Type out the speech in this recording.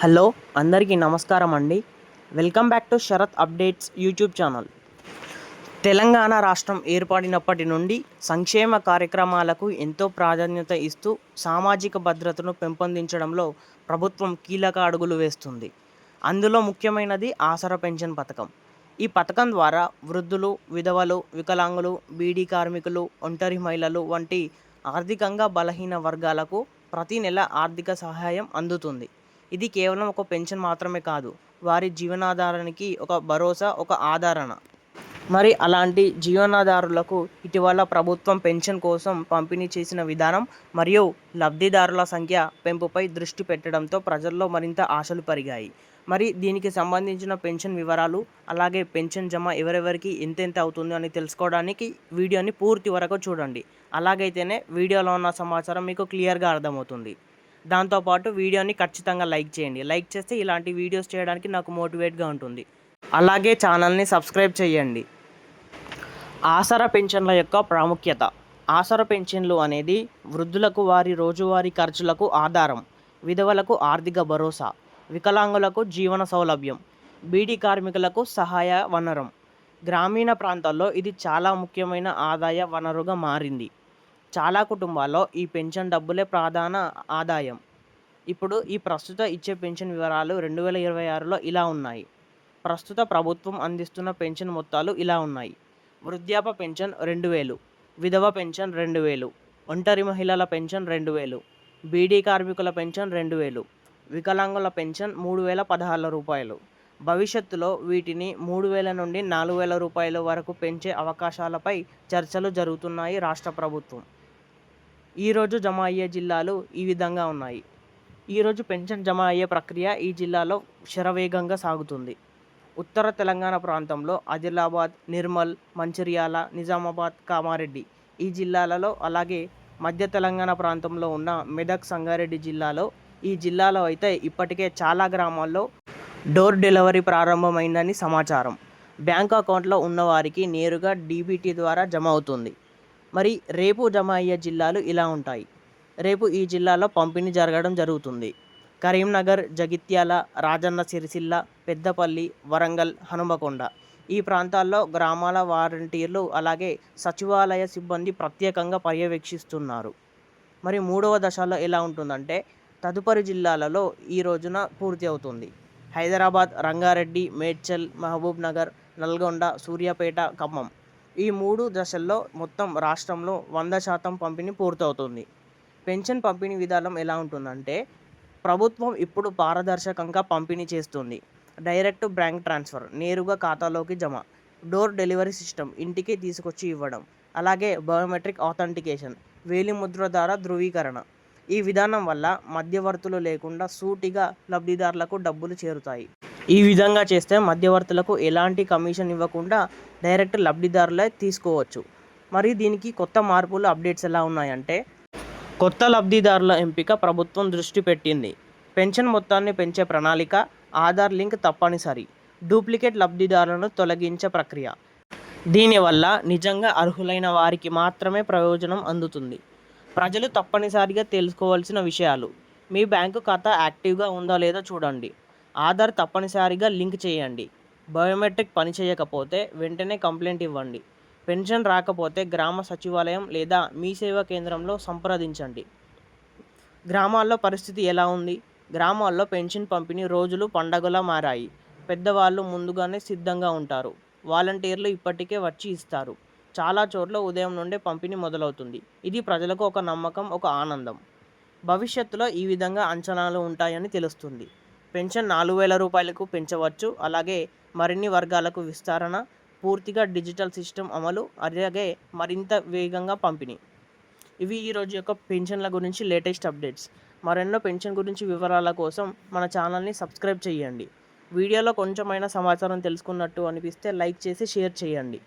Hello అందరికీ నమస్కారం అండి. Welcome back to Sharath updates YouTube channel. Telangana రాష్ట్రం ఏర్పడినప్పటి నుండి సంక్షేమ కార్యక్రమాలకు ఎంతో ప్రాధాన్యత ఇస్తూ సామాజిక భద్రతను పెంపొందించడంలో ప్రభుత్వం కీలక అడుగులు వేస్తుంది. అందులో ముఖ్యమైనది ఆసరా పెన్షన్ పథకం. ఈ పథకం ద్వారా వృద్ధులు, విధవలు, వికలాంగులు, బీడీ కార్మికులు, ఒంటరి మహిళలు వంటి ఆర్థికంగా బలహీన వర్గాలకు ప్రతి నెల ఆర్థిక సహాయం అందుతుంది. ఇది కేవలం ఒక పెన్షన్ మాత్రమే కాదు, వారి జీవనాధారానికి ఒక భరోసా, ఒక ఆదరణ. మరి అలాంటి జీవనాధారులకు ఇటీవల ప్రభుత్వం పెన్షన్ కోసం పంపిణీ చేసిన విధానం మరియు లబ్ధిదారుల సంఖ్య పెంపుపై దృష్టి పెట్టడంతో ప్రజల్లో మరింత ఆశలు పెరిగాయి. మరి దీనికి సంబంధించిన పెన్షన్ వివరాలు, అలాగే పెన్షన్ జమ ఎవరెవరికి ఎంతెంత అవుతుంది అని తెలుసుకోవడానికి వీడియోని పూర్తి వరకు చూడండి. అలాగైతేనే వీడియోలో ఉన్న సమాచారం మీకు క్లియర్గా అర్థమవుతుంది. దాంతోపాటు వీడియోని ఖచ్చితంగా లైక్ చేయండి. లైక్ చేస్తే ఇలాంటి వీడియోస్ చేయడానికి నాకు మోటివేట్గా ఉంటుంది. అలాగే ఛానల్ని సబ్స్క్రైబ్ చేయండి. ఆసరా పెన్షన్ల యొక్క ప్రాముఖ్యత. ఆసరా పెన్షన్లు అనేది వృద్ధులకు వారి రోజువారీ ఖర్చులకు ఆధారం, విధవలకు ఆర్థిక భరోసా, వికలాంగులకు జీవన సౌలభ్యం, బీడీ కార్మికులకు సహాయ వనరం. గ్రామీణ ప్రాంతాల్లో ఇది చాలా ముఖ్యమైన ఆదాయ వనరుగా మారింది. చాలా కుటుంబాల్లో ఈ పెన్షన్ డబ్బులే ప్రధాన ఆదాయం. ఇప్పుడు ఈ ప్రస్తుత ఇచ్చే పెన్షన్ వివరాలు 2026లో ఇలా ఉన్నాయి. ప్రస్తుత ప్రభుత్వం అందిస్తున్న పెన్షన్ మొత్తాలు ఇలా ఉన్నాయి. వృద్ధాప్య పెన్షన్ 2000, విధవ పెన్షన్ 2000, ఒంటరి మహిళల పెన్షన్ 2000, బీడీ కార్మికుల పెన్షన్ 2000, వికలాంగుల పెన్షన్ 3016 రూపాయలు. భవిష్యత్తులో వీటిని 3000 నుండి 4000 రూపాయల వరకు పెంచే అవకాశాలపై చర్చలు జరుగుతున్నాయి రాష్ట్ర ప్రభుత్వం. ఈరోజు జమ అయ్యే జిల్లాలు ఈ విధంగా ఉన్నాయి. ఈరోజు పెన్షన్ జమ అయ్యే ప్రక్రియ ఈ జిల్లాలో శరవేగంగా సాగుతుంది. ఉత్తర తెలంగాణ ప్రాంతంలో ఆదిలాబాద్, నిర్మల్, మంచిర్యాల, నిజామాబాద్, కామారెడ్డి ఈ జిల్లాలలో, అలాగే మధ్య తెలంగాణ ప్రాంతంలో ఉన్న మెదక్, సంగారెడ్డి ఈ జిల్లాలో అయితే ఇప్పటికే చాలా గ్రామాల్లో డోర్ డెలివరీ ప్రారంభమైందని సమాచారం. బ్యాంక్ అకౌంట్లో ఉన్నవారికి నేరుగా డీబీటీ ద్వారా జమ అవుతుంది. మరి రేపు జమ అయ్యే జిల్లాలు ఇలా ఉంటాయి. రేపు ఈ జిల్లాలో పంపిణీ జరగడం జరుగుతుంది. కరీంనగర్, జగిత్యాల, రాజన్న సిరిసిల్ల, పెద్దపల్లి, వరంగల్, హనుమకొండ ఈ ప్రాంతాల్లో గ్రామాల వాలంటీర్లు, అలాగే సచివాలయ సిబ్బంది ప్రత్యేకంగా పర్యవేక్షిస్తున్నారు. మరి 3వ దశలో ఎలా ఉంటుందంటే తదుపరి జిల్లాలలో ఈ రోజున పూర్తి అవుతుంది. హైదరాబాద్, రంగారెడ్డి, మేడ్చల్, మహబూబ్ నగర్, నల్గొండ, సూర్యాపేట, ఖమ్మం ఈ 3 దశల్లో మొత్తం రాష్ట్రంలో 100% పంపిణీ పూర్తవుతుంది. పెన్షన్ పంపిణీ విధానం ఎలా ఉంటుందంటే ప్రభుత్వం ఇప్పుడు పారదర్శకంగా పంపిణీ చేస్తుంది. డైరెక్ట్ బ్యాంక్ ట్రాన్స్ఫర్, నేరుగా ఖాతాలోకి జమ, డోర్ డెలివరీ సిస్టమ్, ఇంటికి తీసుకొచ్చి ఇవ్వడం, అలాగే బయోమెట్రిక్ ఆథెంటికేషన్, వేలిముద్ర ద్వారా ధృవీకరణ. ఈ విధానం వల్ల మధ్యవర్తులు లేకుండా సూటిగా లబ్ధిదారులకు డబ్బులు చేరుతాయి. ఈ విధంగా చేస్తే మధ్యవర్తులకు ఎలాంటి కమిషన్ ఇవ్వకుండా డైరెక్ట్ లబ్ధిదారులే తీసుకోవచ్చు. మరి దీనికి కొత్త మార్పులు, అప్డేట్స్ ఎలా ఉన్నాయంటే కొత్త లబ్ధిదారుల ఎంపిక ప్రభుత్వం దృష్టి పెట్టింది. పెన్షన్ మొత్తాన్ని పెంచే ప్రణాళిక, ఆధార్ లింక్ తప్పనిసరి, డూప్లికేట్ లబ్ధిదారులను తొలగించే ప్రక్రియ. దీనివల్ల నిజంగా అర్హులైన వారికి మాత్రమే ప్రయోజనం అందుతుంది. ప్రజలు తప్పనిసరిగా తెలుసుకోవాల్సిన విషయాలు: మీ బ్యాంకు ఖాతా యాక్టివ్గా ఉందో లేదో చూడండి, ఆధార్ తప్పనిసరిగా లింక్ చేయండి, బయోమెట్రిక్ పనిచేయకపోతే వెంటనే కంప్లైంట్ ఇవ్వండి, పెన్షన్ రాకపోతే గ్రామ సచివాలయం లేదా మీ సేవా కేంద్రంలో సంప్రదించండి. గ్రామాల్లో పరిస్థితి ఎలా ఉంది? గ్రామాల్లో పెన్షన్ పంపిణీ రోజులు పండగలా మారాయి. పెద్దవాళ్ళు ముందుగానే సిద్ధంగా ఉంటారు. వాలంటీర్లు ఇప్పటికే వచ్చి ఇస్తారు. చాలా చోట్ల ఉదయం నుండే పంపిణీ మొదలవుతుంది. ఇది ప్రజలకు ఒక నమ్మకం, ఒక ఆనందం. భవిష్యత్తులో ఈ విధంగా అంచనాలు ఉంటాయని తెలుస్తుంది. పెన్షన్ 4000 రూపాయలకు పెంచవచ్చు. అలాగే మరిన్ని వర్గాలకు విస్తరణ, పూర్తిగా డిజిటల్ సిస్టమ్ అమలు, అలాగే మరింత వేగంగా పంపిణీ. ఇవి ఈరోజు యొక్క పెన్షన్ల గురించి లేటెస్ట్ అప్డేట్స్. మరెన్నో పెన్షన్ గురించి వివరాల కోసం మన ఛానల్ని సబ్స్క్రైబ్ చేయండి. వీడియోలో కొంచెమైనా సమాచారం తెలుసుకున్నట్టు అనిపిస్తే లైక్ చేసి షేర్ చేయండి.